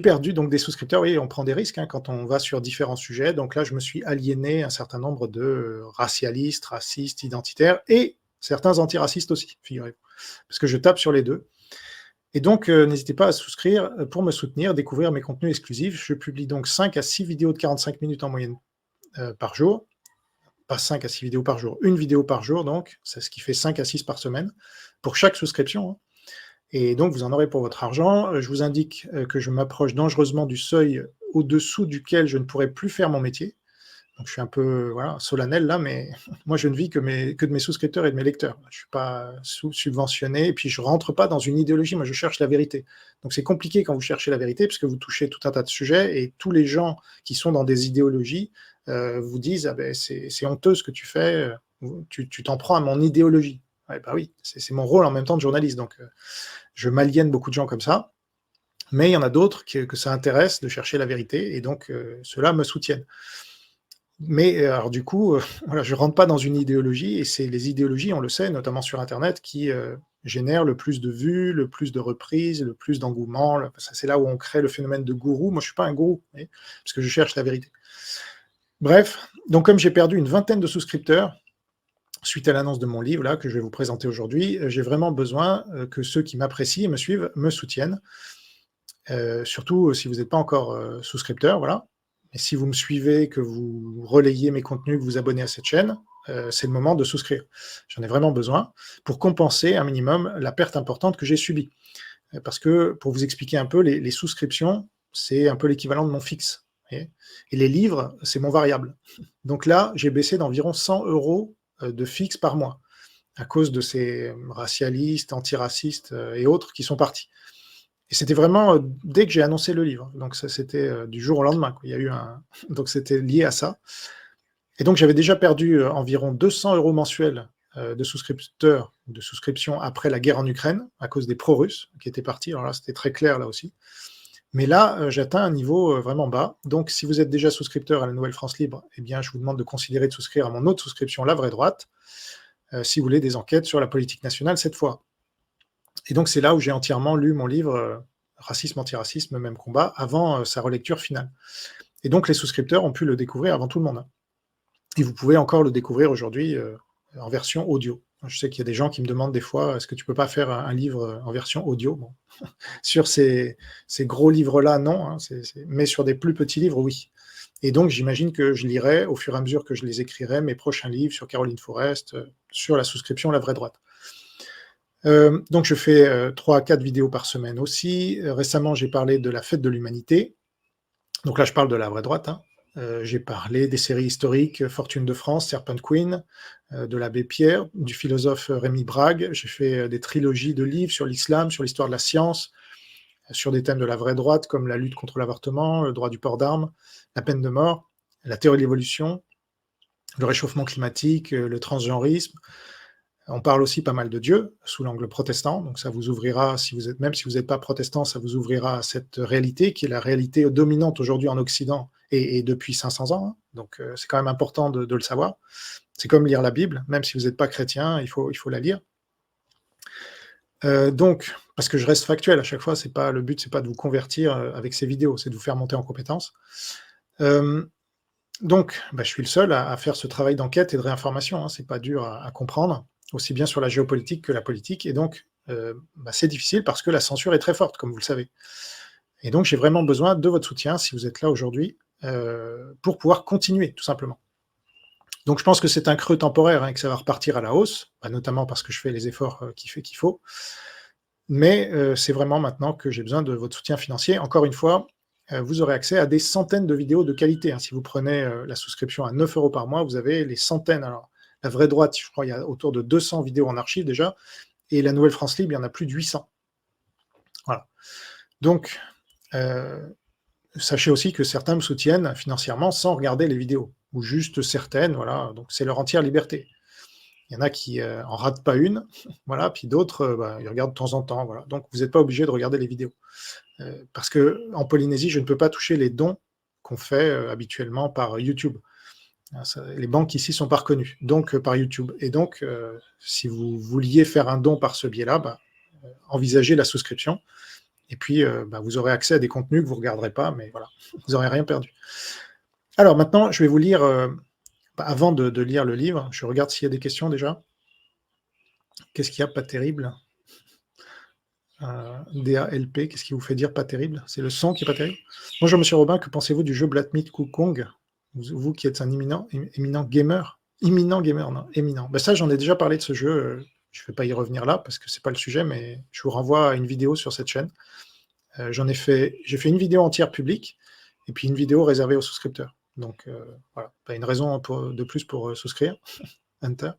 perdu donc des souscripteurs. Oui, on prend des risques hein, quand on va sur différents sujets. Donc là, je me suis aliéné un certain nombre de racialistes, racistes, identitaires et certains antiracistes aussi, figurez-vous, parce que je tape sur les deux. Et donc, n'hésitez pas à souscrire pour me soutenir, découvrir mes contenus exclusifs. Je publie donc 5 à 6 vidéos de 45 minutes en moyenne par jour. Pas 5 à 6 vidéos par jour, une vidéo par jour, donc, c'est ce qui fait 5 à 6 par semaine, pour chaque souscription. Hein. Et donc, vous en aurez pour votre argent. Je vous indique que je m'approche dangereusement du seuil au-dessous duquel je ne pourrai plus faire mon métier. Donc, je suis un peu voilà, solennel là, mais moi, je ne vis que de mes souscripteurs et de mes lecteurs. Je ne suis pas subventionné, et puis je ne rentre pas dans une idéologie. Moi, je cherche la vérité. Donc, c'est compliqué quand vous cherchez la vérité, parce que vous touchez tout un tas de sujets, et tous les gens qui sont dans des idéologies vous disent ah ben, c'est honteux ce que tu fais, tu t'en prends à mon idéologie. Ouais, bah oui, c'est mon rôle en même temps de journaliste. Donc, je m'aliène beaucoup de gens comme ça. Mais il y en a d'autres que ça intéresse de chercher la vérité, et donc ceux-là me soutiennent. Mais alors du coup, voilà, je ne rentre pas dans une idéologie, et c'est les idéologies, on le sait, notamment sur Internet, qui génèrent le plus de vues, le plus de reprises, le plus d'engouement. C'est là où on crée le phénomène de gourou. Moi, je ne suis pas un gourou, parce que je cherche la vérité. Bref, donc comme j'ai perdu une vingtaine de souscripteurs, suite à l'annonce de mon livre, là, que je vais vous présenter aujourd'hui, j'ai vraiment besoin que ceux qui m'apprécient et me suivent me soutiennent. Surtout si vous n'êtes pas encore souscripteur, voilà. Et si vous me suivez, que vous relayez mes contenus, que vous vous abonnez à cette chaîne, c'est le moment de souscrire. J'en ai vraiment besoin pour compenser un minimum la perte importante que j'ai subie. Parce que, pour vous expliquer un peu, les souscriptions, c'est un peu l'équivalent de mon fixe. Et les livres, c'est mon variable. Donc là, j'ai baissé d'environ 100 € de fixe par mois, à cause de ces racialistes, antiracistes et autres qui sont partis. Et c'était vraiment dès que j'ai annoncé le livre. Donc ça, c'était du jour au lendemain. Quoi. Il y a eu donc c'était lié à ça. Et donc j'avais déjà perdu environ 200 € mensuels de souscripteurs, de souscriptions après la guerre en Ukraine, à cause des pro-russes qui étaient partis. Alors là, c'était très clair là aussi. Mais là, j'atteins un niveau vraiment bas. Donc si vous êtes déjà souscripteur à la Nouvelle France Libre, eh bien je vous demande de considérer de souscrire à mon autre souscription, La Vraie Droite, si vous voulez des enquêtes sur la politique nationale cette fois. Et donc, c'est là où j'ai entièrement lu mon livre Racisme, antiracisme, même combat, avant sa relecture finale. Et donc, les souscripteurs ont pu le découvrir avant tout le monde. Et vous pouvez encore le découvrir aujourd'hui en version audio. Je sais qu'il y a des gens qui me demandent des fois, est-ce que tu peux pas faire un livre en version audio? Bon. Sur ces gros livres-là, non, hein, mais sur des plus petits livres, oui. Et donc, j'imagine que je lirai, au fur et à mesure que je les écrirai, mes prochains livres sur Caroline Forest, sur la souscription La Vraie Droite. Donc je fais 3 à 4 vidéos par semaine aussi. Récemment, j'ai parlé de la fête de l'humanité. Donc là, je parle de La Vraie Droite. Hein. J'ai parlé des séries historiques, Fortune de France, Serpent Queen, de l'abbé Pierre, du philosophe Rémi Brague. J'ai fait des trilogies de livres sur l'islam, sur l'histoire de la science, sur des thèmes de la vraie droite, comme la lutte contre l'avortement, le droit du port d'armes, la peine de mort, la théorie de l'évolution, le réchauffement climatique, le transgenrisme. On parle aussi pas mal de Dieu, sous l'angle protestant, donc ça vous ouvrira, même si vous n'êtes pas protestant, ça vous ouvrira à cette réalité, qui est la réalité dominante aujourd'hui en Occident, et depuis 500 ans, hein. Donc c'est quand même important de le savoir. C'est comme lire la Bible, même si vous n'êtes pas chrétien, il faut la lire. Donc, parce que je reste factuel à chaque fois, le but, c'est pas de vous convertir avec ces vidéos, c'est de vous faire monter en compétences. Donc, je suis le seul à faire ce travail d'enquête et de réinformation, hein, c'est pas dur à comprendre, aussi bien sur la géopolitique que la politique, et donc c'est difficile parce que la censure est très forte, comme vous le savez. Et donc j'ai vraiment besoin de votre soutien, si vous êtes là aujourd'hui, pour pouvoir continuer, tout simplement. Donc je pense que c'est un creux temporaire, hein, et que ça va repartir à la hausse, notamment parce que je fais les efforts qu'il faut, mais c'est vraiment maintenant que j'ai besoin de votre soutien financier. Encore une fois, vous aurez accès à des centaines de vidéos de qualité. Hein. Si vous prenez la souscription à 9 € par mois, vous avez les centaines. Alors, La Vraie Droite, je crois il y a autour de 200 vidéos en archive déjà, et la Nouvelle France Libre, il y en a plus de 800. Voilà. Donc, sachez aussi que certains me soutiennent financièrement sans regarder les vidéos, ou juste certaines, voilà, donc c'est leur entière liberté. Il y en a qui en ratent pas une, voilà, puis d'autres, ils regardent de temps en temps, voilà. Donc vous n'êtes pas obligé de regarder les vidéos. Parce qu'en Polynésie, je ne peux pas toucher les dons qu'on fait habituellement par YouTube. Les banques ici sont pas reconnues, donc par YouTube. Et donc, si vous vouliez faire un don par ce biais-là, envisagez la souscription. Et puis, vous aurez accès à des contenus que vous ne regarderez pas, mais voilà, vous n'aurez rien perdu. Alors maintenant, je vais vous lire, avant de lire le livre, je regarde s'il y a des questions déjà. Qu'est-ce qu'il y a pas terrible? DALP, qu'est-ce qui vous fait dire pas terrible? C'est le son qui est pas terrible? Bonjour Monsieur Robin, que pensez-vous du jeu Blatmit Wukong? Vous qui êtes un éminent gamer? Imminent gamer, non, éminent. Ça, j'en ai déjà parlé de ce jeu, je ne vais pas y revenir là, parce que c'est pas le sujet, mais je vous renvoie à une vidéo sur cette chaîne. J'ai fait une vidéo entière publique, et puis une vidéo réservée aux souscripteurs. Donc voilà, pas une raison de plus pour souscrire. Enter.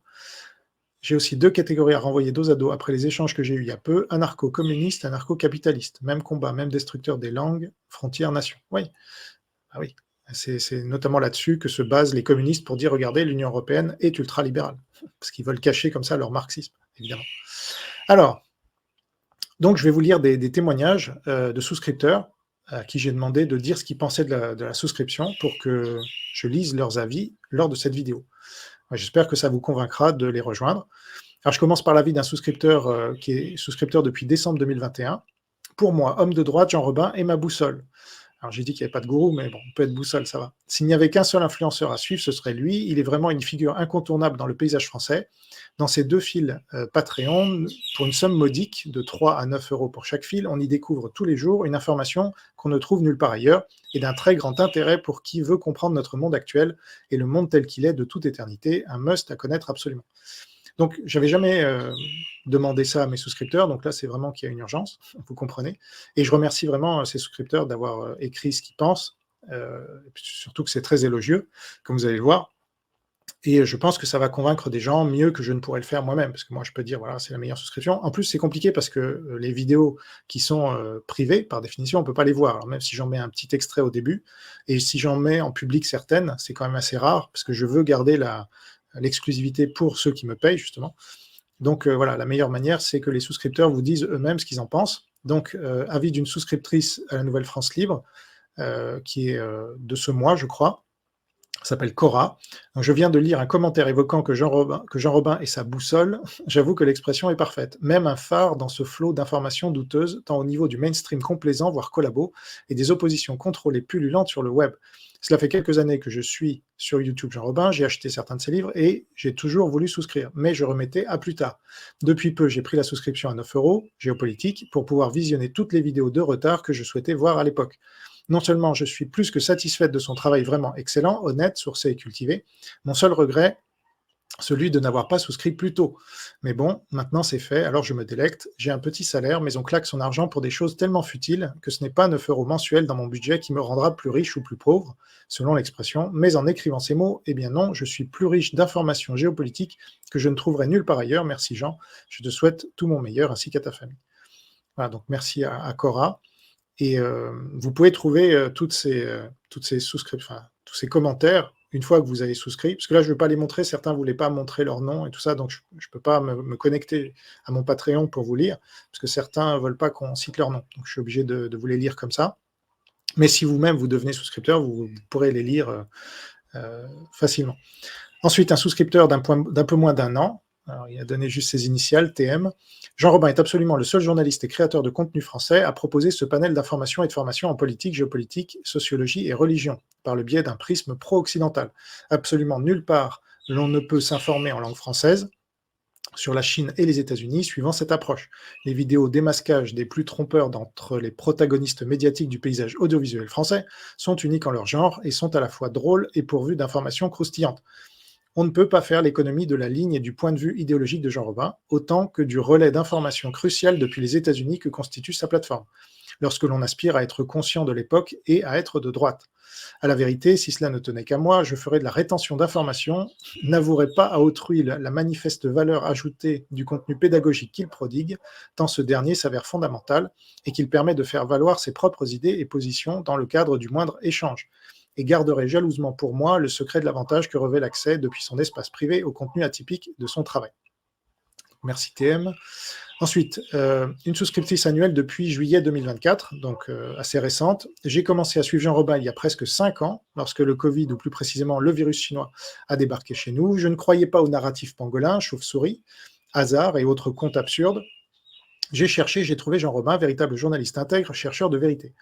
J'ai aussi 2 catégories à renvoyer dos à dos après les échanges que j'ai eus il y a peu, anarcho-communiste, anarcho-capitaliste. Même combat, même destructeur des langues, frontières, nations. Oui, ah oui. C'est notamment là-dessus que se basent les communistes pour dire, regardez, l'Union européenne est ultralibérale. Parce qu'ils veulent cacher comme ça leur marxisme, évidemment. Alors, donc je vais vous lire des témoignages de souscripteurs à qui j'ai demandé de dire ce qu'ils pensaient de la souscription pour que je lise leurs avis lors de cette vidéo. J'espère que ça vous convaincra de les rejoindre. Alors, je commence par l'avis d'un souscripteur qui est souscripteur depuis décembre 2021. Pour moi, homme de droite, Jean Robin est ma boussole. Alors, j'ai dit qu'il n'y avait pas de gourou, mais bon, on peut être boussole, ça va. S'il n'y avait qu'un seul influenceur à suivre, ce serait lui. Il est vraiment une figure incontournable dans le paysage français. Dans ces 2 fils Patreon, pour une somme modique de 3 à 9 euros pour chaque fil, on y découvre tous les jours une information qu'on ne trouve nulle part ailleurs et d'un très grand intérêt pour qui veut comprendre notre monde actuel et le monde tel qu'il est de toute éternité, un must à connaître absolument. Donc, j'avais jamais demandé ça à mes souscripteurs, donc là, c'est vraiment qu'il y a une urgence, vous comprenez. Et je remercie vraiment ces souscripteurs d'avoir écrit ce qu'ils pensent, et puis surtout que c'est très élogieux, comme vous allez le voir. Et je pense que ça va convaincre des gens mieux que je ne pourrais le faire moi-même, parce que moi, je peux dire, voilà, c'est la meilleure souscription. En plus, c'est compliqué parce que les vidéos qui sont privées, par définition, on ne peut pas les voir. Alors, même si j'en mets un petit extrait au début, et si j'en mets en public certaines, c'est quand même assez rare, parce que je veux garder l'exclusivité pour ceux qui me payent, justement. Donc voilà, la meilleure manière, c'est que les souscripteurs vous disent eux-mêmes ce qu'ils en pensent. Donc, avis d'une souscriptrice à la Nouvelle France Libre, qui est de ce mois, je crois, s'appelle Cora. Donc, je viens de lire un commentaire évoquant que Jean Robin est sa boussole. J'avoue que l'expression est parfaite. Même un phare dans ce flot d'informations douteuses, tant au niveau du mainstream complaisant, voire collabo, et des oppositions contrôlées pullulantes sur le web. Cela fait quelques années que je suis sur YouTube Jean Robin, j'ai acheté certains de ses livres et j'ai toujours voulu souscrire, mais je remettais à plus tard. Depuis peu, j'ai pris la souscription à 9 euros, géopolitique, pour pouvoir visionner toutes les vidéos de retard que je souhaitais voir à l'époque. Non seulement je suis plus que satisfaite de son travail vraiment excellent, honnête, sourcé et cultivé, mon seul regret, celui de n'avoir pas souscrit plus tôt. Mais bon, maintenant c'est fait, alors je me délecte. J'ai un petit salaire, mais on claque son argent pour des choses tellement futiles que ce n'est pas 9 euros mensuels dans mon budget qui me rendra plus riche ou plus pauvre, selon l'expression. Mais en écrivant ces mots, eh bien non, je suis plus riche d'informations géopolitiques que je ne trouverai nulle part ailleurs. Merci Jean, je te souhaite tout mon meilleur ainsi qu'à ta famille. Voilà, donc merci à Cora. Et vous pouvez trouver toutes ces souscriptions, enfin, tous ces commentaires une fois que vous avez souscrit, parce que là, je ne vais pas les montrer, certains ne voulaient pas montrer leur nom et tout ça, donc je ne peux pas me connecter à mon Patreon pour vous lire, parce que certains ne veulent pas qu'on cite leur nom, donc je suis obligé de vous les lire comme ça. Mais si vous-même, vous devenez souscripteur, vous pourrez les lire facilement. Ensuite, un souscripteur d'un peu moins d'1 an, alors, il a donné juste ses initiales, TM. Jean Robin est absolument le seul journaliste et créateur de contenu français à proposer ce panel d'informations et de formations en politique, géopolitique, sociologie et religion, par le biais d'un prisme pro-occidental. Absolument nulle part l'on ne peut s'informer en langue française sur la Chine et les États-Unis suivant cette approche. Les vidéos démasquage des plus trompeurs d'entre les protagonistes médiatiques du paysage audiovisuel français sont uniques en leur genre et sont à la fois drôles et pourvues d'informations croustillantes. On ne peut pas faire l'économie de la ligne et du point de vue idéologique de Jean Robin, autant que du relais d'informations cruciales depuis les États-Unis que constitue sa plateforme, lorsque l'on aspire à être conscient de l'époque et à être de droite. À la vérité, si cela ne tenait qu'à moi, je ferais de la rétention d'informations, n'avouerais pas à autrui la manifeste valeur ajoutée du contenu pédagogique qu'il prodigue, tant ce dernier s'avère fondamental et qu'il permet de faire valoir ses propres idées et positions dans le cadre du moindre échange, et garderait jalousement pour moi le secret de l'avantage que revêt l'accès depuis son espace privé au contenu atypique de son travail. Merci TM. Ensuite, une souscriptrice annuelle depuis juillet 2024, donc assez récente. J'ai commencé à suivre Jean Robin il y a presque 5 ans, lorsque le Covid, ou plus précisément le virus chinois, a débarqué chez nous. Je ne croyais pas au narratif pangolin, chauve-souris, hasard et autres contes absurdes. J'ai cherché, j'ai trouvé Jean Robin, véritable journaliste intègre, chercheur de vérité.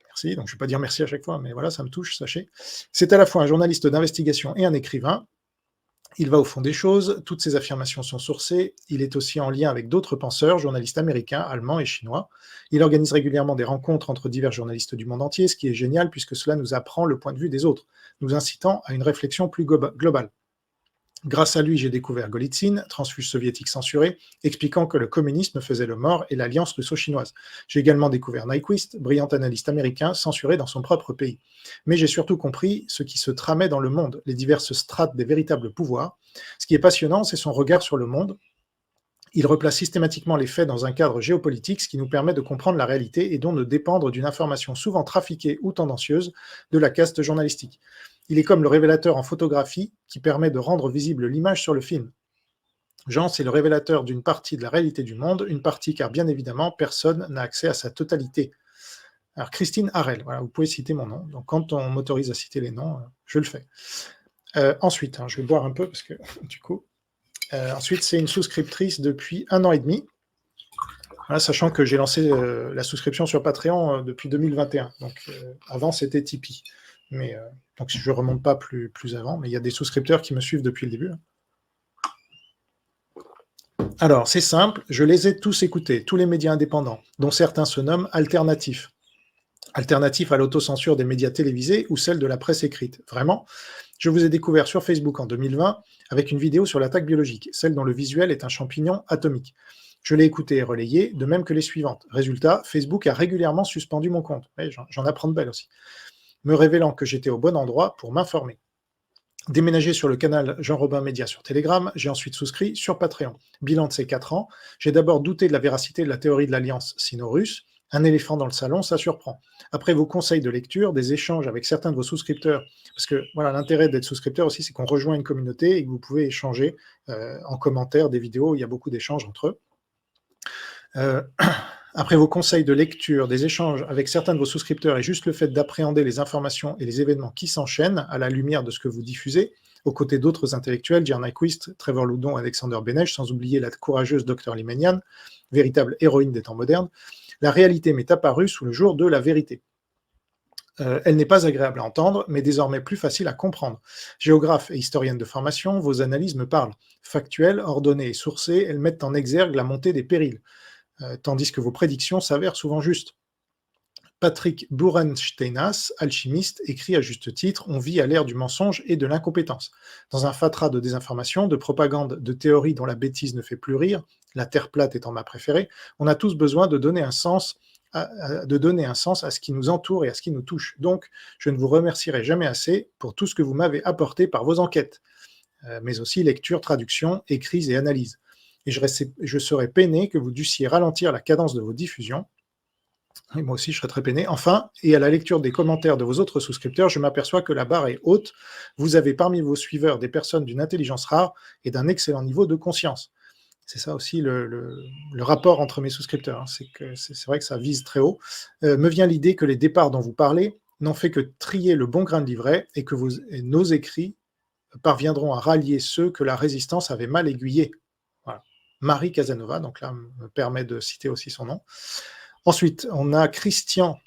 Merci, donc je ne vais pas dire merci à chaque fois, mais voilà, ça me touche, sachez. C'est à la fois un journaliste d'investigation et un écrivain. Il va au fond des choses, toutes ses affirmations sont sourcées, il est aussi en lien avec d'autres penseurs, journalistes américains, allemands et chinois. Il organise régulièrement des rencontres entre divers journalistes du monde entier, ce qui est génial puisque cela nous apprend le point de vue des autres, nous incitant à une réflexion plus globale. Grâce à lui, j'ai découvert Golitsyn, transfuge soviétique censuré, expliquant que le communisme faisait le mort et l'alliance russo-chinoise. J'ai également découvert Nyquist, brillant analyste américain, censuré dans son propre pays. Mais j'ai surtout compris ce qui se tramait dans le monde, les diverses strates des véritables pouvoirs. Ce qui est passionnant, c'est son regard sur le monde. Il replace systématiquement les faits dans un cadre géopolitique, ce qui nous permet de comprendre la réalité et donc de dépendre d'une information souvent trafiquée ou tendancieuse de la caste journalistique. Il est comme le révélateur en photographie qui permet de rendre visible l'image sur le film. Jean, c'est le révélateur d'une partie de la réalité du monde, une partie car bien évidemment, personne n'a accès à sa totalité. Alors Christine Harel, voilà, vous pouvez citer mon nom. Donc quand on m'autorise à citer les noms, je le fais. Ensuite, je vais boire un peu parce que du coup... ensuite, c'est une souscriptrice depuis 1 an et demi. Voilà, sachant que j'ai lancé la souscription sur Patreon depuis 2021. Donc avant, c'était Tipeee. Mais donc je ne remonte pas plus avant, mais il y a des souscripteurs qui me suivent depuis le début. Alors, c'est simple, je les ai tous écoutés, tous les médias indépendants, dont certains se nomment alternatifs. Alternatifs à l'autocensure des médias télévisés ou celle de la presse écrite. Vraiment, je vous ai découvert sur Facebook en 2020 avec une vidéo sur l'attaque biologique, celle dont le visuel est un champignon atomique. Je l'ai écoutée et relayée, de même que les suivantes. Résultat, Facebook a régulièrement suspendu mon compte. J'en apprends de belles aussi. Me révélant que j'étais au bon endroit pour m'informer. Déménagé sur le canal Jean Robin Média sur Telegram, j'ai ensuite souscrit sur Patreon. Bilan de ces 4 ans, j'ai d'abord douté de la véracité de la théorie de l'alliance sino-russe. Un éléphant dans le salon, ça surprend. Après vos conseils de lecture, des échanges avec certains de vos souscripteurs, parce que voilà, l'intérêt d'être souscripteur aussi, c'est qu'on rejoint une communauté et que vous pouvez échanger en commentaire des vidéos, il y a beaucoup d'échanges entre eux. Après vos conseils de lecture, des échanges avec certains de vos souscripteurs et juste le fait d'appréhender les informations et les événements qui s'enchaînent à la lumière de ce que vous diffusez, aux côtés d'autres intellectuels, Jerry Nyquist, Trevor Loudon, Alexander Benech, sans oublier la courageuse Dr Limenian, véritable héroïne des temps modernes, la réalité m'est apparue sous le jour de la vérité. Elle n'est pas agréable à entendre, mais désormais plus facile à comprendre. Géographe et historienne de formation, vos analyses me parlent. Factuelles, ordonnées et sourcées, elles mettent en exergue la montée des périls. Tandis que vos prédictions s'avèrent souvent justes. Patrick Burensteinas, alchimiste, écrit à juste titre « On vit à l'ère du mensonge et de l'incompétence ». Dans un fatras de désinformation, de propagande, de théories dont la bêtise ne fait plus rire, la terre plate étant ma préférée, on a tous besoin de donner un sens à ce qui nous entoure et à ce qui nous touche. Donc, je ne vous remercierai jamais assez pour tout ce que vous m'avez apporté par vos enquêtes, mais aussi lecture, traduction, écrits et analyses. Et je serais peiné que vous dussiez ralentir la cadence de vos diffusions. Et moi aussi, je serais très peiné. Enfin, et à la lecture des commentaires de vos autres souscripteurs, je m'aperçois que la barre est haute. Vous avez parmi vos suiveurs des personnes d'une intelligence rare et d'un excellent niveau de conscience. C'est ça aussi le rapport entre mes souscripteurs. Hein. C'est vrai que ça vise très haut. Me vient l'idée que les départs dont vous parlez n'ont fait que trier le bon grain de livret et que nos écrits parviendront à rallier ceux que la résistance avait mal aiguillés. Voilà. Marie Casanova, donc là, me permet de citer aussi son nom. Ensuite, on a Christian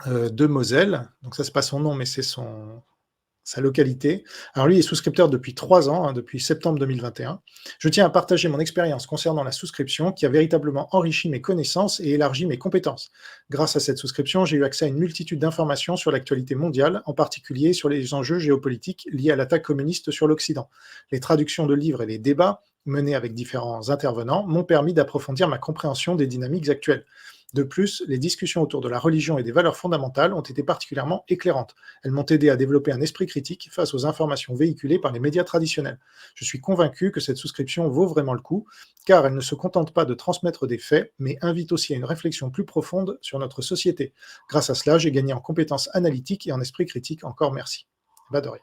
de Moselle. Donc ça, c'est pas son nom, mais c'est sa localité. Alors lui est souscripteur depuis 3 ans, depuis septembre 2021. Je tiens à partager mon expérience concernant la souscription qui a véritablement enrichi mes connaissances et élargi mes compétences. Grâce à cette souscription, j'ai eu accès à une multitude d'informations sur l'actualité mondiale, en particulier sur les enjeux géopolitiques liés à l'attaque communiste sur l'Occident. Les traductions de livres et les débats menés avec différents intervenants m'ont permis d'approfondir ma compréhension des dynamiques actuelles. De plus, les discussions autour de la religion et des valeurs fondamentales ont été particulièrement éclairantes. Elles m'ont aidé à développer un esprit critique face aux informations véhiculées par les médias traditionnels. Je suis convaincu que cette souscription vaut vraiment le coup, car elle ne se contente pas de transmettre des faits, mais invite aussi à une réflexion plus profonde sur notre société. Grâce à cela, j'ai gagné en compétences analytiques et en esprit critique. Encore merci. Bah de rien.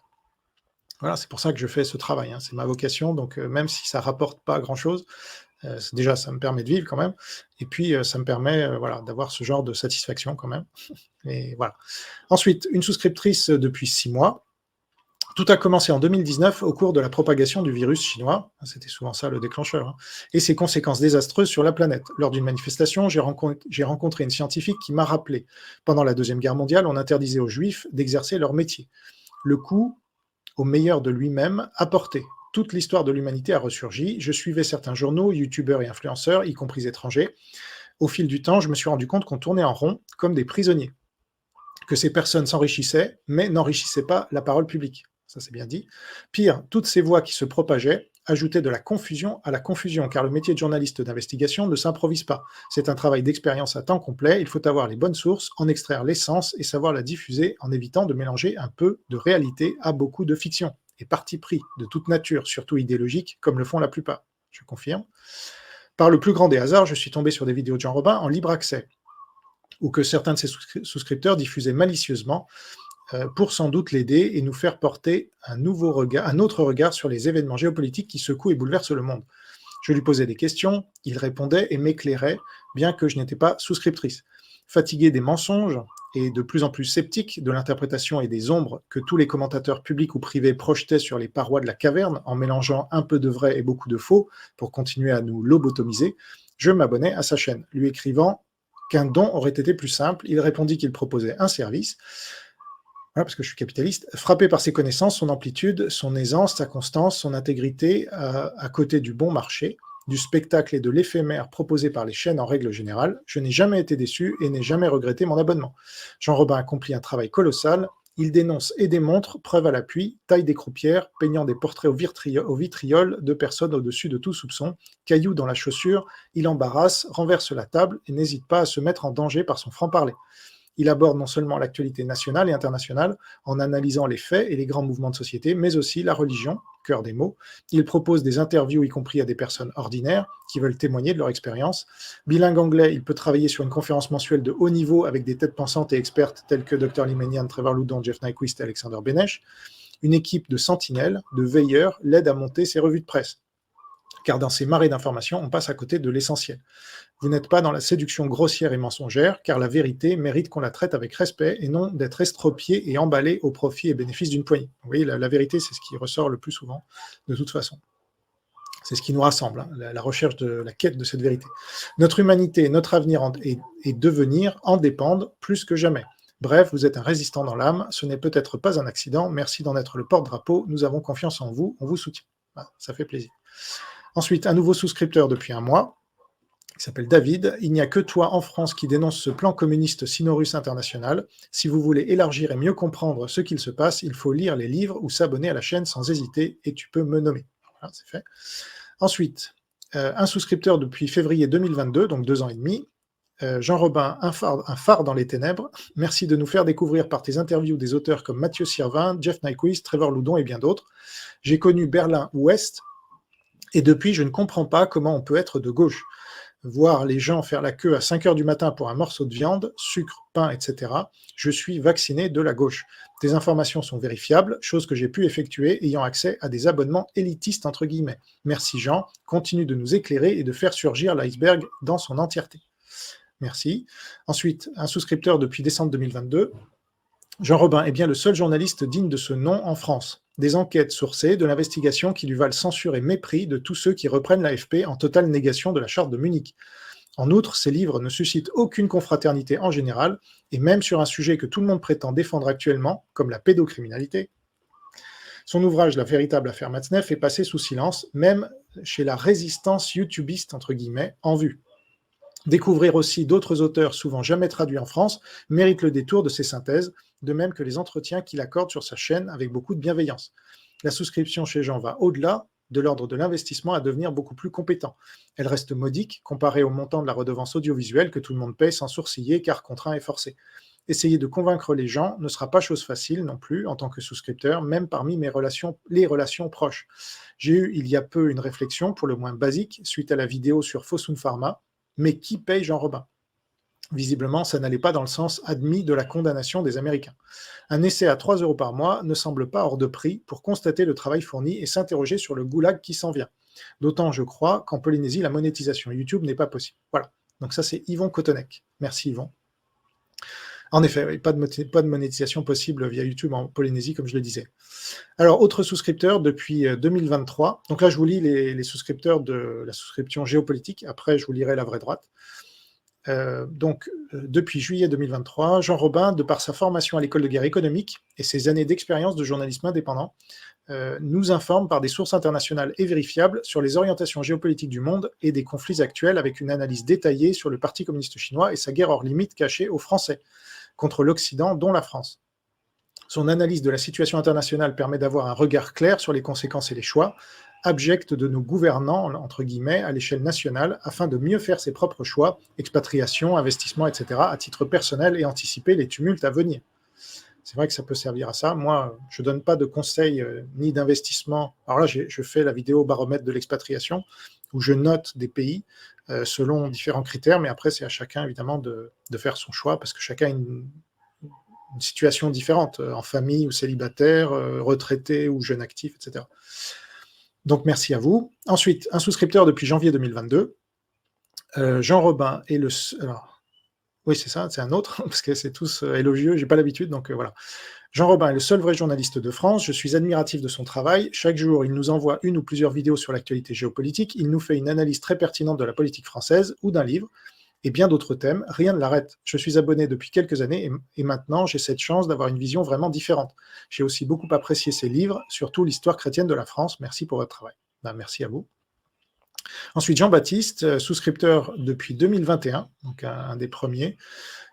Voilà, c'est pour ça que je fais ce travail. Hein. C'est ma vocation, donc même si ça rapporte pas grand-chose, déjà, ça me permet de vivre quand même, et puis ça me permet voilà, d'avoir ce genre de satisfaction quand même. Et voilà. Ensuite, une souscriptrice depuis 6 mois, Tout a commencé en 2019 au cours de la propagation du virus chinois, c'était souvent ça le déclencheur, et ses conséquences désastreuses sur la planète. Lors d'une manifestation, j'ai rencontré une scientifique qui m'a rappelé. Pendant la Deuxième Guerre mondiale, on interdisait aux Juifs d'exercer leur métier. Le coup, au meilleur de lui-même, a porté. Toute l'histoire de l'humanité a ressurgi. Je suivais certains journaux, youtubeurs et influenceurs, y compris étrangers. Au fil du temps, je me suis rendu compte qu'on tournait en rond comme des prisonniers, que ces personnes s'enrichissaient, mais n'enrichissaient pas la parole publique. Ça, c'est bien dit. Pire, toutes ces voix qui se propageaient ajoutaient de la confusion à la confusion, car le métier de journaliste d'investigation ne s'improvise pas. C'est un travail d'expérience à temps complet, il faut avoir les bonnes sources, en extraire l'essence et savoir la diffuser en évitant de mélanger un peu de réalité à beaucoup de fiction, et parti pris de toute nature, surtout idéologique, comme le font la plupart. Je confirme. Par le plus grand des hasards, je suis tombé sur des vidéos de Jean Robin en libre accès, ou que certains de ses souscripteurs diffusaient malicieusement, pour sans doute l'aider et nous faire porter un autre regard sur les événements géopolitiques qui secouent et bouleversent le monde. Je lui posais des questions, il répondait et m'éclairait, bien que je n'étais pas souscriptrice. Fatigué des mensonges et de plus en plus sceptique de l'interprétation et des ombres que tous les commentateurs publics ou privés projetaient sur les parois de la caverne en mélangeant un peu de vrai et beaucoup de faux pour continuer à nous lobotomiser, je m'abonnais à sa chaîne, lui écrivant qu'un don aurait été plus simple. Il répondit qu'il proposait un service. Voilà, parce que je suis capitaliste, frappé par ses connaissances, son amplitude, son aisance, sa constance, son intégrité, à côté du bon marché, du spectacle et de l'éphémère proposé par les chaînes en règle générale, je n'ai jamais été déçu et n'ai jamais regretté mon abonnement. Jean Robin accomplit un travail colossal, il dénonce et démontre, preuve à l'appui, taille des croupières, peignant des portraits au vitriol de personnes au-dessus de tout soupçon, cailloux dans la chaussure, il embarrasse, renverse la table et n'hésite pas à se mettre en danger par son franc-parler. Il aborde non seulement l'actualité nationale et internationale en analysant les faits et les grands mouvements de société, mais aussi la religion, cœur des mots. Il propose des interviews, y compris à des personnes ordinaires, qui veulent témoigner de leur expérience. Bilingue anglais, il peut travailler sur une conférence mensuelle de haut niveau avec des têtes pensantes et expertes telles que Dr. Limenian, Trevor Loudon, Jeff Nyquist et Alexander Benesch. Une équipe de sentinelles, de veilleurs, l'aide à monter ses revues de presse. Car dans ces marées d'informations, on passe à côté de l'essentiel. Vous n'êtes pas dans la séduction grossière et mensongère, car la vérité mérite qu'on la traite avec respect et non d'être estropiée et emballée au profit et bénéfice d'une poignée. Vous voyez, la vérité, c'est ce qui ressort le plus souvent, de toute façon. C'est ce qui nous rassemble, hein, la recherche de la quête de cette vérité. Notre humanité, notre avenir et devenir en dépendent plus que jamais. Bref, vous êtes un résistant dans l'âme, ce n'est peut-être pas un accident, merci d'en être le porte-drapeau, nous avons confiance en vous, on vous soutient. Voilà, ça fait plaisir. Ensuite, un nouveau souscripteur depuis un mois, qui s'appelle David. Il n'y a que toi en France qui dénonce ce plan communiste sino-russe international. Si vous voulez élargir et mieux comprendre ce qu'il se passe, il faut lire les livres ou s'abonner à la chaîne sans hésiter et tu peux me nommer. Voilà, c'est fait. Ensuite, un souscripteur depuis février 2022, donc 2 ans et demi. Jean Robin, un phare dans les ténèbres. Merci de nous faire découvrir par tes interviews des auteurs comme Mathieu Sirvin, Jeff Nyquist, Trevor Loudon et bien d'autres. J'ai connu Berlin-Ouest et depuis, je ne comprends pas comment on peut être de gauche. Voir les gens faire la queue à 5 heures du matin pour un morceau de viande, sucre, pain, etc. Je suis vacciné de la gauche. Tes informations sont vérifiables, chose que j'ai pu effectuer ayant accès à des abonnements élitistes entre guillemets. Merci Jean, continue de nous éclairer et de faire surgir l'iceberg dans son entièreté. Merci. Ensuite, un souscripteur depuis décembre 2022. Jean Robin est bien le seul journaliste digne de ce nom en France. Des enquêtes sourcées, de l'investigation qui lui valent censure et mépris de tous ceux qui reprennent l'AFP en totale négation de la charte de Munich. En outre, ses livres ne suscitent aucune confraternité en général, et même sur un sujet que tout le monde prétend défendre actuellement, comme la pédocriminalité. Son ouvrage La véritable affaire Matzneff est passé sous silence, même chez la résistance youtubiste, entre guillemets, en vue. Découvrir aussi d'autres auteurs souvent jamais traduits en France mérite le détour de ses synthèses, de même que les entretiens qu'il accorde sur sa chaîne avec beaucoup de bienveillance. La souscription chez Jean va au-delà de l'ordre de l'investissement à devenir beaucoup plus compétent. Elle reste modique comparée au montant de la redevance audiovisuelle que tout le monde paye sans sourciller car contraint et forcé. Essayer de convaincre les gens ne sera pas chose facile non plus en tant que souscripteur, même parmi les relations proches. J'ai eu il y a peu une réflexion, pour le moins basique, suite à la vidéo sur Fosun Pharma, mais qui paye Jean Robin ? Visiblement, ça n'allait pas dans le sens admis de la condamnation des Américains. Un essai à 3 € par mois ne semble pas hors de prix pour constater le travail fourni et s'interroger sur le goulag qui s'en vient. D'autant, je crois, qu'en Polynésie, la monétisation YouTube n'est pas possible. Voilà. Donc ça, c'est Yvon Cotonec. Merci Yvon. En effet, oui, pas de monétisation possible via YouTube en Polynésie, comme je le disais. Alors, autre souscripteur depuis 2023. Donc là, je vous lis les souscripteurs de la souscription géopolitique. Après, je vous lirai la vraie droite. Depuis juillet 2023, Jean Robin, de par sa formation à l'école de guerre économique et ses années d'expérience de journalisme indépendant, nous informe par des sources internationales et vérifiables sur les orientations géopolitiques du monde et des conflits actuels avec une analyse détaillée sur le Parti communiste chinois et sa guerre hors limite cachée aux Français contre l'Occident, dont la France. Son analyse de la situation internationale permet d'avoir un regard clair sur les conséquences et les choix abjects de nos gouvernants, entre guillemets, à l'échelle nationale, afin de mieux faire ses propres choix, expatriation, investissement, etc., à titre personnel et anticiper les tumultes à venir. C'est vrai que ça peut servir à ça. Moi, je ne donne pas de conseils ni d'investissement. Alors là, je fais la vidéo baromètre de l'expatriation, où je note des pays selon différents critères, mais après, c'est à chacun, évidemment, de faire son choix, parce que chacun a une situation différente, en famille ou célibataire, retraité ou jeune actif, etc. Donc, merci à vous. Ensuite, un souscripteur depuis janvier 2022, Jean Robin est le... Alors, oui, c'est ça, c'est un autre, parce que c'est tous élogieux, j'ai pas l'habitude, donc voilà. Jean Robin est le seul vrai journaliste de France, je suis admiratif de son travail. Chaque jour, il nous envoie une ou plusieurs vidéos sur l'actualité géopolitique, il nous fait une analyse très pertinente de la politique française ou d'un livre, et bien d'autres thèmes, rien ne l'arrête. Je suis abonné depuis quelques années et maintenant j'ai cette chance d'avoir une vision vraiment différente. J'ai aussi beaucoup apprécié ses livres, surtout l'histoire chrétienne de la France. Merci pour votre travail. Ben, merci à vous. Ensuite, Jean-Baptiste, souscripteur depuis 2021, donc un des premiers.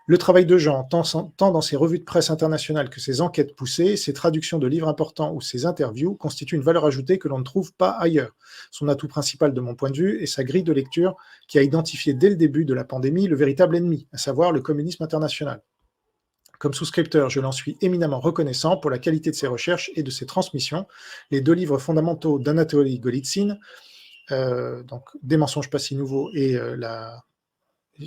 Le travail de Jean, tant dans ses revues de presse internationales que ses enquêtes poussées, ses traductions de livres importants ou ses interviews constituent une valeur ajoutée que l'on ne trouve pas ailleurs. Son atout principal de mon point de vue est sa grille de lecture qui a identifié dès le début de la pandémie le véritable ennemi, à savoir le communisme international. Comme souscripteur, je l'en suis éminemment reconnaissant pour la qualité de ses recherches et de ses transmissions. Les 2 livres fondamentaux d'Anatoly Golitsyn, donc Des mensonges pas si nouveaux et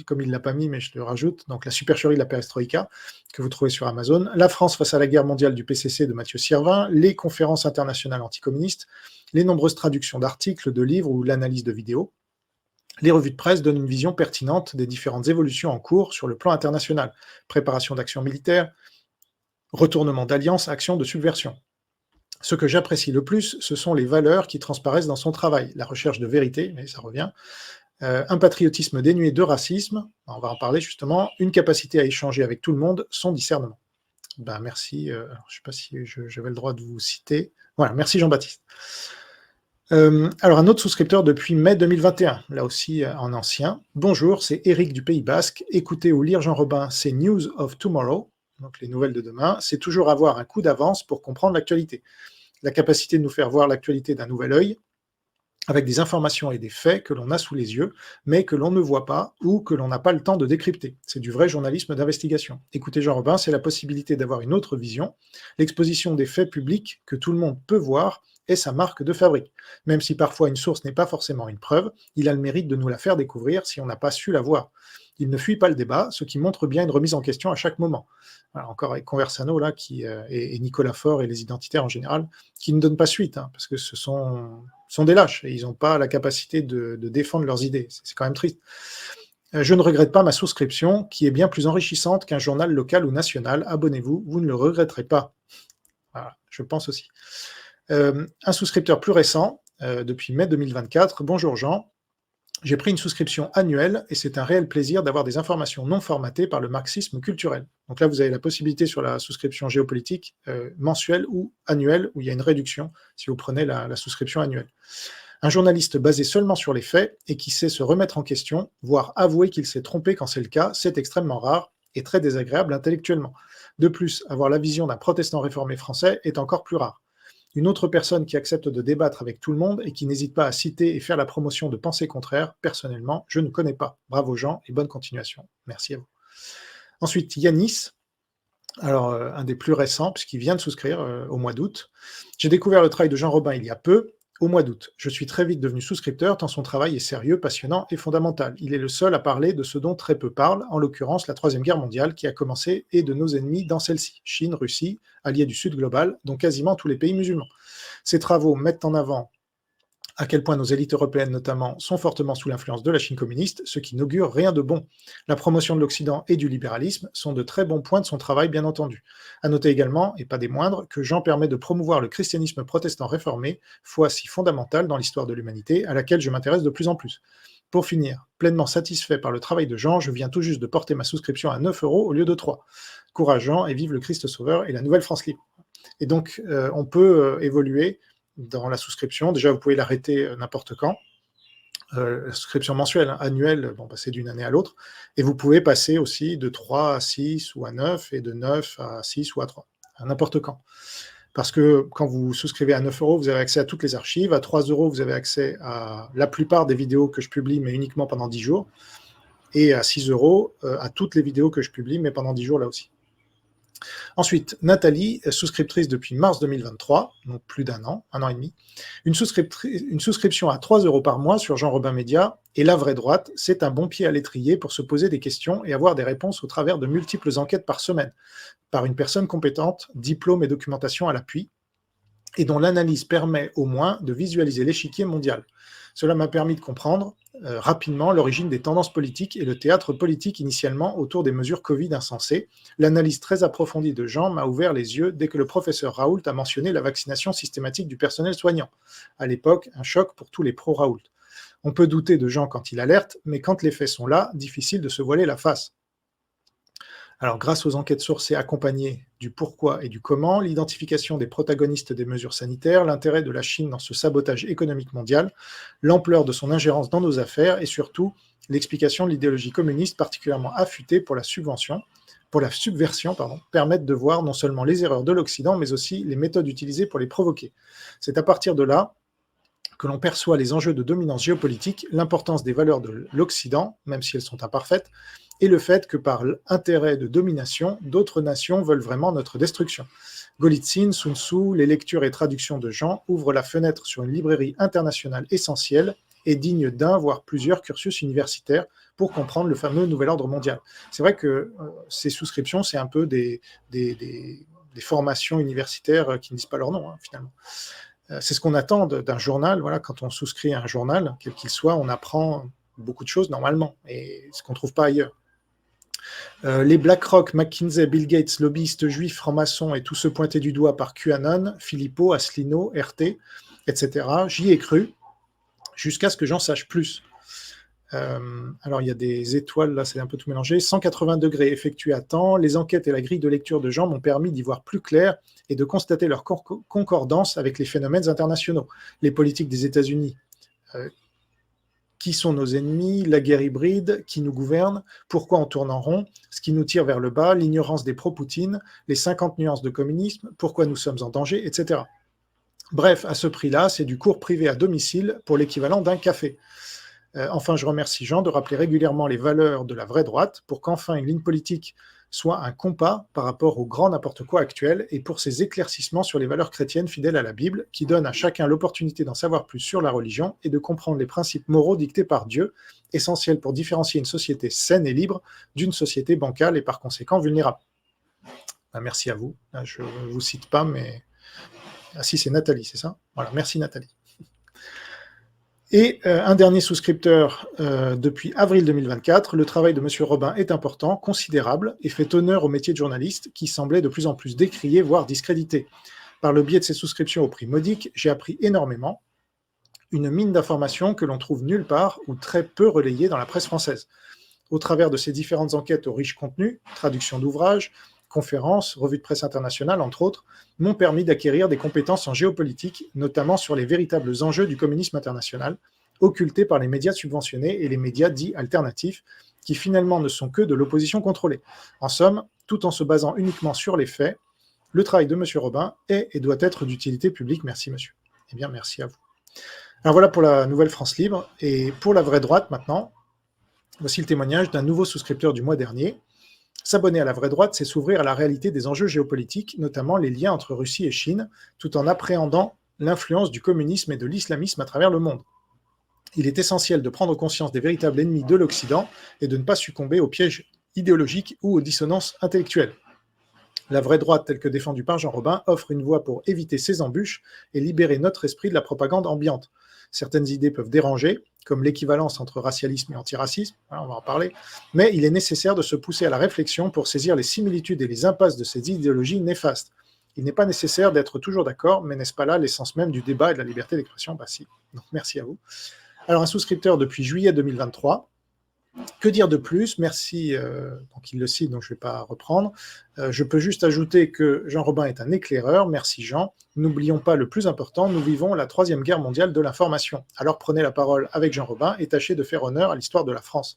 comme il ne l'a pas mis, mais je le rajoute, donc La supercherie de la perestroïka, que vous trouvez sur Amazon, La France face à la guerre mondiale du PCC de Mathieu Sirvin, les conférences internationales anticommunistes, les nombreuses traductions d'articles, de livres ou l'analyse de vidéos. Les revues de presse donnent une vision pertinente des différentes évolutions en cours sur le plan international, préparation d'actions militaires, retournement d'alliances, actions de subversion. Ce que j'apprécie le plus, ce sont les valeurs qui transparaissent dans son travail, la recherche de vérité, mais ça revient, un patriotisme dénué de racisme, on va en parler justement, une capacité à échanger avec tout le monde, son discernement. Ben merci, je ne sais pas si j'avais le droit de vous citer. Voilà, merci Jean-Baptiste. Alors un autre souscripteur depuis mai 2021, là aussi en ancien. Bonjour, c'est Eric du Pays Basque. Écoutez ou lire Jean Robin, c'est News of Tomorrow, donc les nouvelles de demain. C'est toujours avoir un coup d'avance pour comprendre l'actualité. La capacité de nous faire voir l'actualité d'un nouvel œil, avec des informations et des faits que l'on a sous les yeux, mais que l'on ne voit pas ou que l'on n'a pas le temps de décrypter. C'est du vrai journalisme d'investigation. Écoutez Jean Robin, c'est la possibilité d'avoir une autre vision. L'exposition des faits publics que tout le monde peut voir est sa marque de fabrique. Même si parfois une source n'est pas forcément une preuve, il a le mérite de nous la faire découvrir si on n'a pas su la voir. Il ne fuit pas le débat, ce qui montre bien une remise en question à chaque moment. Alors, encore avec Conversano là, et Nicolas Faure et les identitaires en général, qui ne donnent pas suite, hein, parce que ce sont des lâches et ils n'ont pas la capacité de défendre leurs idées. C'est quand même triste. Je ne regrette pas ma souscription, qui est bien plus enrichissante qu'un journal local ou national. Abonnez-vous, vous ne le regretterez pas. Voilà, je pense aussi. Un souscripteur plus récent, depuis mai 2024. Bonjour Jean. J'ai pris une souscription annuelle et c'est un réel plaisir d'avoir des informations non formatées par le marxisme culturel. Donc là, vous avez la possibilité sur la souscription géopolitique mensuelle ou annuelle, où il y a une réduction si vous prenez la souscription annuelle. Un journaliste basé seulement sur les faits et qui sait se remettre en question, voire avouer qu'il s'est trompé quand c'est le cas, c'est extrêmement rare et très désagréable intellectuellement. De plus, avoir la vision d'un protestant réformé français est encore plus rare. Une autre personne qui accepte de débattre avec tout le monde et qui n'hésite pas à citer et faire la promotion de pensées contraires, personnellement, je ne connais pas. Bravo Jean et bonne continuation. Merci à vous. Ensuite, Yanis, alors un des plus récents, puisqu'il vient de souscrire au mois d'août. J'ai découvert le travail de Jean Robin il y a peu, au mois d'août. Je suis très vite devenu souscripteur tant son travail est sérieux, passionnant et fondamental. Il est le seul à parler de ce dont très peu parlent, en l'occurrence la Troisième Guerre mondiale qui a commencé et de nos ennemis dans celle-ci, Chine, Russie, alliés du Sud global, dont quasiment tous les pays musulmans. Ses travaux mettent en avant à quel point nos élites européennes notamment sont fortement sous l'influence de la Chine communiste, ce qui n'augure rien de bon. La promotion de l'Occident et du libéralisme sont de très bons points de son travail, bien entendu. À noter également, et pas des moindres, que Jean permet de promouvoir le christianisme protestant réformé, foi si fondamentale dans l'histoire de l'humanité, à laquelle je m'intéresse de plus en plus. Pour finir, pleinement satisfait par le travail de Jean, je viens tout juste de porter ma souscription à 9 € au lieu de 3. Courage Jean, et vive le Christ Sauveur et la nouvelle France libre. Et donc, on peut évoluer dans la souscription. Déjà, vous pouvez l'arrêter n'importe quand. La souscription mensuelle, hein, annuelle, bon, bah, c'est d'une année à l'autre. Et vous pouvez passer aussi de 3 à 6 ou à 9, et de 9 à 6 ou à 3, à n'importe quand. Parce que quand vous souscrivez à 9 €, vous avez accès à toutes les archives. À 3 €, vous avez accès à la plupart des vidéos que je publie, mais uniquement pendant 10 jours. Et à 6 €, à toutes les vidéos que je publie, mais pendant 10 jours là aussi. Ensuite, Nathalie, souscriptrice depuis mars 2023, donc plus d'un an et demi, une souscription à 3 € par mois sur Jean Robin Média et La Vraie Droite, c'est un bon pied à l'étrier pour se poser des questions et avoir des réponses au travers de multiples enquêtes par semaine, par une personne compétente, diplôme et documentation à l'appui, et dont l'analyse permet au moins de visualiser l'échiquier mondial. Cela m'a permis de comprendre rapidement l'origine des tendances politiques et le théâtre politique initialement autour des mesures Covid insensées. L'analyse très approfondie de Jean m'a ouvert les yeux dès que le professeur Raoult a mentionné la vaccination systématique du personnel soignant. À l'époque, un choc pour tous les pro-Raoult. On peut douter de Jean quand il alerte, mais quand les faits sont là, difficile de se voiler la face. Alors, grâce aux enquêtes sourcées accompagnées du pourquoi et du comment, l'identification des protagonistes des mesures sanitaires, l'intérêt de la Chine dans ce sabotage économique mondial, l'ampleur de son ingérence dans nos affaires et surtout l'explication de l'idéologie communiste particulièrement affûtée pour la subversion, permettent de voir non seulement les erreurs de l'Occident, mais aussi les méthodes utilisées pour les provoquer. C'est à partir de là que l'on perçoit les enjeux de dominance géopolitique, l'importance des valeurs de l'Occident, même si elles sont imparfaites, et le fait que par l'intérêt de domination, d'autres nations veulent vraiment notre destruction. Golitsyn, Sun Tzu, les lectures et traductions de Jean ouvrent la fenêtre sur une librairie internationale essentielle et digne d'un, voire plusieurs cursus universitaires pour comprendre le fameux nouvel ordre mondial. C'est vrai que ces souscriptions, c'est un peu des formations universitaires qui ne disent pas leur nom, hein, finalement. C'est ce qu'on attend d'un journal. Voilà, quand on souscrit à un journal, quel qu'il soit, on apprend beaucoup de choses normalement, et ce qu'on ne trouve pas ailleurs. Les BlackRock, McKinsey, Bill Gates, lobbyistes juifs, francs-maçons et tous ceux pointés du doigt par QAnon, Philippot, Asselineau, RT, etc. J'y ai cru, jusqu'à ce que j'en sache plus. Alors, il y a des étoiles, là, c'est un peu tout mélangé. 180 degrés effectués à temps. Les enquêtes et la grille de lecture de Jean m'ont permis d'y voir plus clair et de constater leur concordance avec les phénomènes internationaux. Les politiques des États-Unis, qui sont nos ennemis, la guerre hybride, qui nous gouverne, pourquoi on tourne en rond, ce qui nous tire vers le bas, l'ignorance des pro-Poutine, les 50 nuances de communisme, pourquoi nous sommes en danger, etc. Bref, à ce prix-là, c'est du cours privé à domicile pour l'équivalent d'un café. Enfin, je remercie Jean de rappeler régulièrement les valeurs de la vraie droite pour qu'enfin une ligne politique soit un compas par rapport au grand n'importe quoi actuel et pour ses éclaircissements sur les valeurs chrétiennes fidèles à la Bible qui donnent à chacun l'opportunité d'en savoir plus sur la religion et de comprendre les principes moraux dictés par Dieu, essentiels pour différencier une société saine et libre d'une société bancale et par conséquent vulnérable. Merci à vous. Là, je ne vous cite pas, mais... Ah si, c'est Nathalie, c'est ça? Voilà, merci Nathalie. Et un dernier souscripteur depuis avril 2024, le travail de M. Robin est important, considérable, et fait honneur au métier de journaliste qui semblait de plus en plus décrié, voire discrédité. Par le biais de ses souscriptions au prix modique, j'ai appris énormément, une mine d'informations que l'on trouve nulle part ou très peu relayée dans la presse française. Au travers de ces différentes enquêtes au riche contenu, traduction d'ouvrages, conférences, revues de presse internationales, entre autres, m'ont permis d'acquérir des compétences en géopolitique, notamment sur les véritables enjeux du communisme international, occultés par les médias subventionnés et les médias dits alternatifs, qui finalement ne sont que de l'opposition contrôlée. En somme, tout en se basant uniquement sur les faits, le travail de M. Robin est et doit être d'utilité publique. Merci, monsieur. Eh bien, merci à vous. Alors voilà pour la Nouvelle France Libre. Et pour la vraie droite, maintenant, voici le témoignage d'un nouveau souscripteur du mois dernier. S'abonner à la vraie droite, c'est s'ouvrir à la réalité des enjeux géopolitiques, notamment les liens entre Russie et Chine, tout en appréhendant l'influence du communisme et de l'islamisme à travers le monde. Il est essentiel de prendre conscience des véritables ennemis de l'Occident et de ne pas succomber aux pièges idéologiques ou aux dissonances intellectuelles. La vraie droite, telle que défendue par Jean Robin, offre une voie pour éviter ces embûches et libérer notre esprit de la propagande ambiante. Certaines idées peuvent déranger, comme l'équivalence entre racialisme et antiracisme, hein, on va en parler, mais il est nécessaire de se pousser à la réflexion pour saisir les similitudes et les impasses de ces idéologies néfastes. Il n'est pas nécessaire d'être toujours d'accord, mais n'est-ce pas là l'essence même du débat et de la liberté d'expression? Bah si, donc merci à vous. Alors un souscripteur depuis juillet 2023, que dire de plus? Merci, donc il le cite, donc je ne vais pas reprendre. Je peux juste ajouter que Jean Robin est un éclaireur. Merci Jean. N'oublions pas le plus important, nous vivons la troisième guerre mondiale de l'information. Alors prenez la parole avec Jean Robin et tâchez de faire honneur à l'histoire de la France.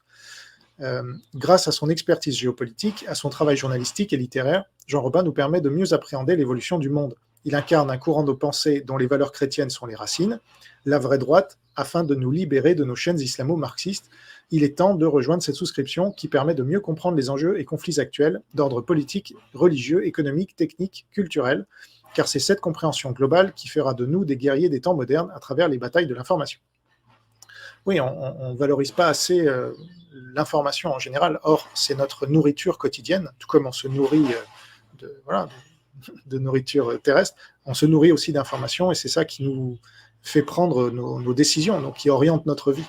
Grâce à son expertise géopolitique, à son travail journalistique et littéraire, Jean Robin nous permet de mieux appréhender l'évolution du monde. Il incarne un courant de pensée dont les valeurs chrétiennes sont les racines, la vraie droite, afin de nous libérer de nos chaînes islamo-marxistes. Il est temps de rejoindre cette souscription qui permet de mieux comprendre les enjeux et conflits actuels d'ordre politique, religieux, économique, technique, culturel, car c'est cette compréhension globale qui fera de nous des guerriers des temps modernes à travers les batailles de l'information. Oui, on ne valorise pas assez l'information en général. Or, c'est notre nourriture quotidienne, tout comme on se nourrit de nourriture terrestre, on se nourrit aussi d'informations et c'est ça qui nous fait prendre nos décisions, donc qui oriente notre vie.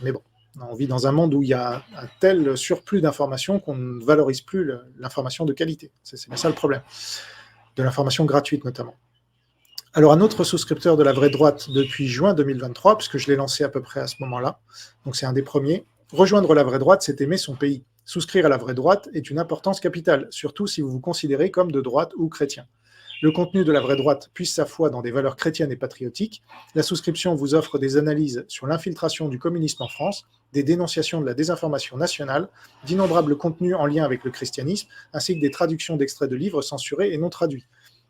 Mais bon, on vit dans un monde où il y a un tel surplus d'informations qu'on ne valorise plus l'information de qualité. C'est bien ça le problème, de l'information gratuite notamment. Alors un autre souscripteur de la vraie droite depuis juin 2023, puisque je l'ai lancé à peu près à ce moment-là, donc c'est un des premiers. Rejoindre la vraie droite, c'est aimer son pays. Souscrire à la vraie droite est une importance capitale, surtout si vous vous considérez comme de droite ou chrétien. Le contenu de la vraie droite puise sa foi dans des valeurs chrétiennes et patriotiques. La souscription vous offre des analyses sur l'infiltration du communisme en France, des dénonciations de la désinformation nationale, d'innombrables contenus en lien avec le christianisme, ainsi que des traductions d'extraits de livres censurés et non traduits.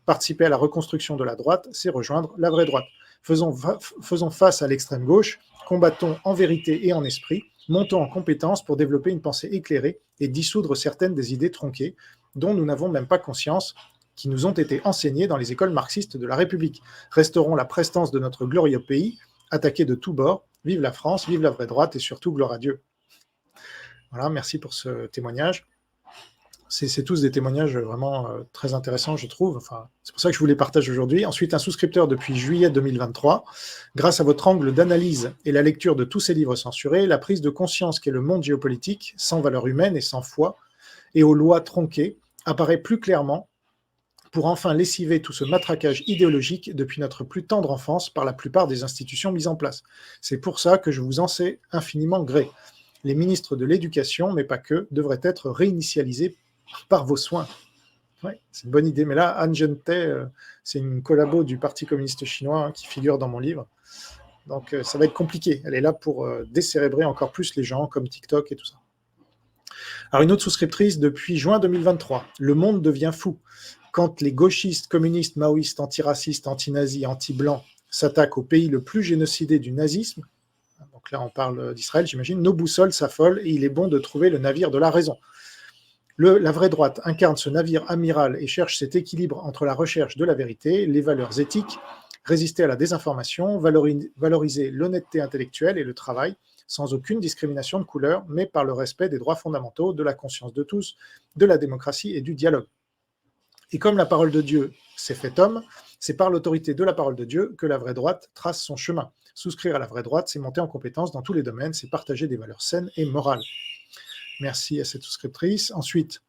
Participer à la reconstruction de la droite, c'est rejoindre la vraie droite. Faisons face à l'extrême gauche, combattons en vérité et en esprit, montons en compétences pour développer une pensée éclairée et dissoudre certaines des idées tronquées, dont nous n'avons même pas conscience, qui nous ont été enseignées dans les écoles marxistes de la République. Resterons la prestance de notre glorieux pays, attaqué de tous bords. Vive la France, vive la vraie droite et surtout gloire à Dieu. Voilà, merci pour ce témoignage. C'est tous des témoignages vraiment très intéressants, je trouve. Enfin, c'est pour ça que je vous les partage aujourd'hui. Ensuite, un souscripteur depuis juillet 2023. Grâce à votre angle d'analyse et la lecture de tous ces livres censurés, la prise de conscience qu'est le monde géopolitique, sans valeur humaine et sans foi, et aux lois tronquées, apparaît plus clairement pour enfin lessiver tout ce matraquage idéologique depuis notre plus tendre enfance par la plupart des institutions mises en place. C'est pour ça que je vous en sais infiniment gré. Les ministres de l'Éducation, mais pas que, devraient être réinitialisés par vos soins. Ouais, c'est une bonne idée. Mais là, Han Zheng-Tay, c'est une collabo du Parti communiste chinois qui figure dans mon livre. Donc ça va être compliqué. Elle est là pour décérébrer encore plus les gens, comme TikTok et tout ça. Alors une autre souscriptrice depuis juin 2023. Le monde devient fou. Quand les gauchistes, communistes, maoïstes, antiracistes, anti-nazis, anti-blancs s'attaquent au pays le plus génocidé du nazisme, donc là on parle d'Israël, j'imagine, nos boussoles s'affolent et il est bon de trouver le navire de la raison. La vraie droite incarne ce navire amiral et cherche cet équilibre entre la recherche de la vérité, les valeurs éthiques, résister à la désinformation, valoriser l'honnêteté intellectuelle et le travail, sans aucune discrimination de couleur, mais par le respect des droits fondamentaux, de la conscience de tous, de la démocratie et du dialogue. Et comme la parole de Dieu s'est fait homme, c'est par l'autorité de la parole de Dieu que la vraie droite trace son chemin. Souscrire à la vraie droite, c'est monter en compétence dans tous les domaines, c'est partager des valeurs saines et morales. Merci à cette souscriptrice. Ensuite,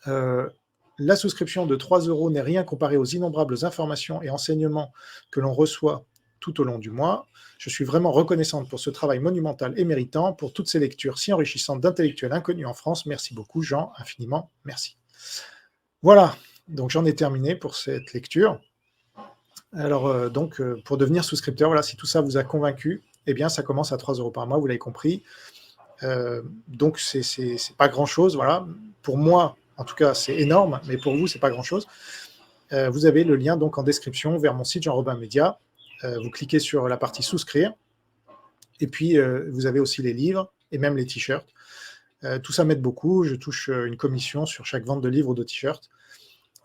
la souscription de 3 € n'est rien comparé aux innombrables informations et enseignements que l'on reçoit tout au long du mois. Je suis vraiment reconnaissante pour ce travail monumental et méritant, pour toutes ces lectures si enrichissantes d'intellectuels inconnus en France. Merci beaucoup, Jean, infiniment merci. Voilà, donc j'en ai terminé pour cette lecture. Alors, pour devenir souscripteur, voilà, si tout ça vous a convaincu, eh bien, ça commence à 3 € par mois, vous l'avez compris. Donc, c'est pas grand-chose, voilà. Pour moi, en tout cas, c'est énorme, mais pour vous, c'est pas grand-chose. Vous avez le lien donc en description vers mon site Jean Robin Média. Vous cliquez sur la partie souscrire, et puis vous avez aussi les livres et même les t-shirts. Tout ça m'aide beaucoup. Je touche une commission sur chaque vente de livres ou de t-shirts.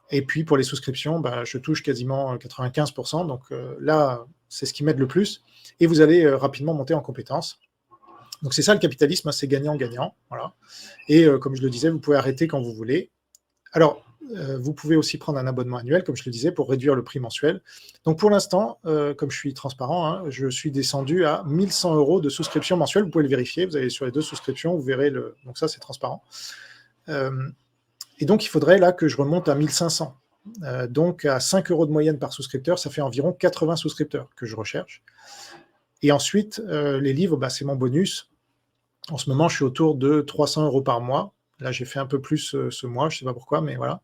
Et puis pour les souscriptions, je touche quasiment 95%. Donc là, c'est ce qui m'aide le plus. Et vous allez rapidement monter en compétences. Donc c'est ça le capitalisme, hein, c'est gagnant-gagnant. Voilà. Et comme je le disais, vous pouvez arrêter quand vous voulez. Alors, vous pouvez aussi prendre un abonnement annuel, comme je le disais, pour réduire le prix mensuel. Donc pour l'instant, comme je suis transparent, hein, je suis descendu à 1 100 € de souscription mensuelle. Vous pouvez le vérifier, vous allez sur les 2 souscriptions, vous verrez le... Donc ça, c'est transparent. Et donc, il faudrait là que je remonte à 1 500. Donc à 5 € de moyenne par souscripteur, ça fait environ 80 souscripteurs que je recherche. Et ensuite, les livres, c'est mon bonus. En ce moment, je suis autour de 300 € par mois. Là, j'ai fait un peu plus ce mois, je ne sais pas pourquoi, mais voilà.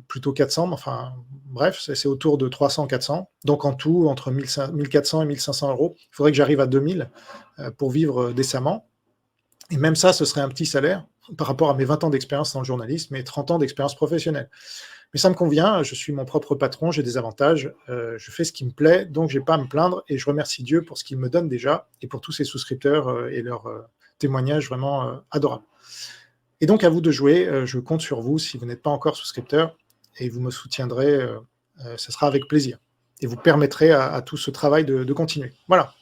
Plutôt 400, enfin, bref, c'est autour de 300-400. Donc en tout, entre 1400 et 1500 €. Il faudrait que j'arrive à 2000 pour vivre décemment. Et même ça, ce serait un petit salaire par rapport à mes 20 ans d'expérience dans le journalisme et 30 ans d'expérience professionnelle. Mais ça me convient, je suis mon propre patron, j'ai des avantages, je fais ce qui me plaît, donc je n'ai pas à me plaindre, et je remercie Dieu pour ce qu'il me donne déjà, et pour tous ses souscripteurs et leurs témoignages vraiment adorables. Et donc à vous de jouer, je compte sur vous si vous n'êtes pas encore souscripteur, et vous me soutiendrez, ce sera avec plaisir, et vous permettrez à tout ce travail de continuer. Voilà.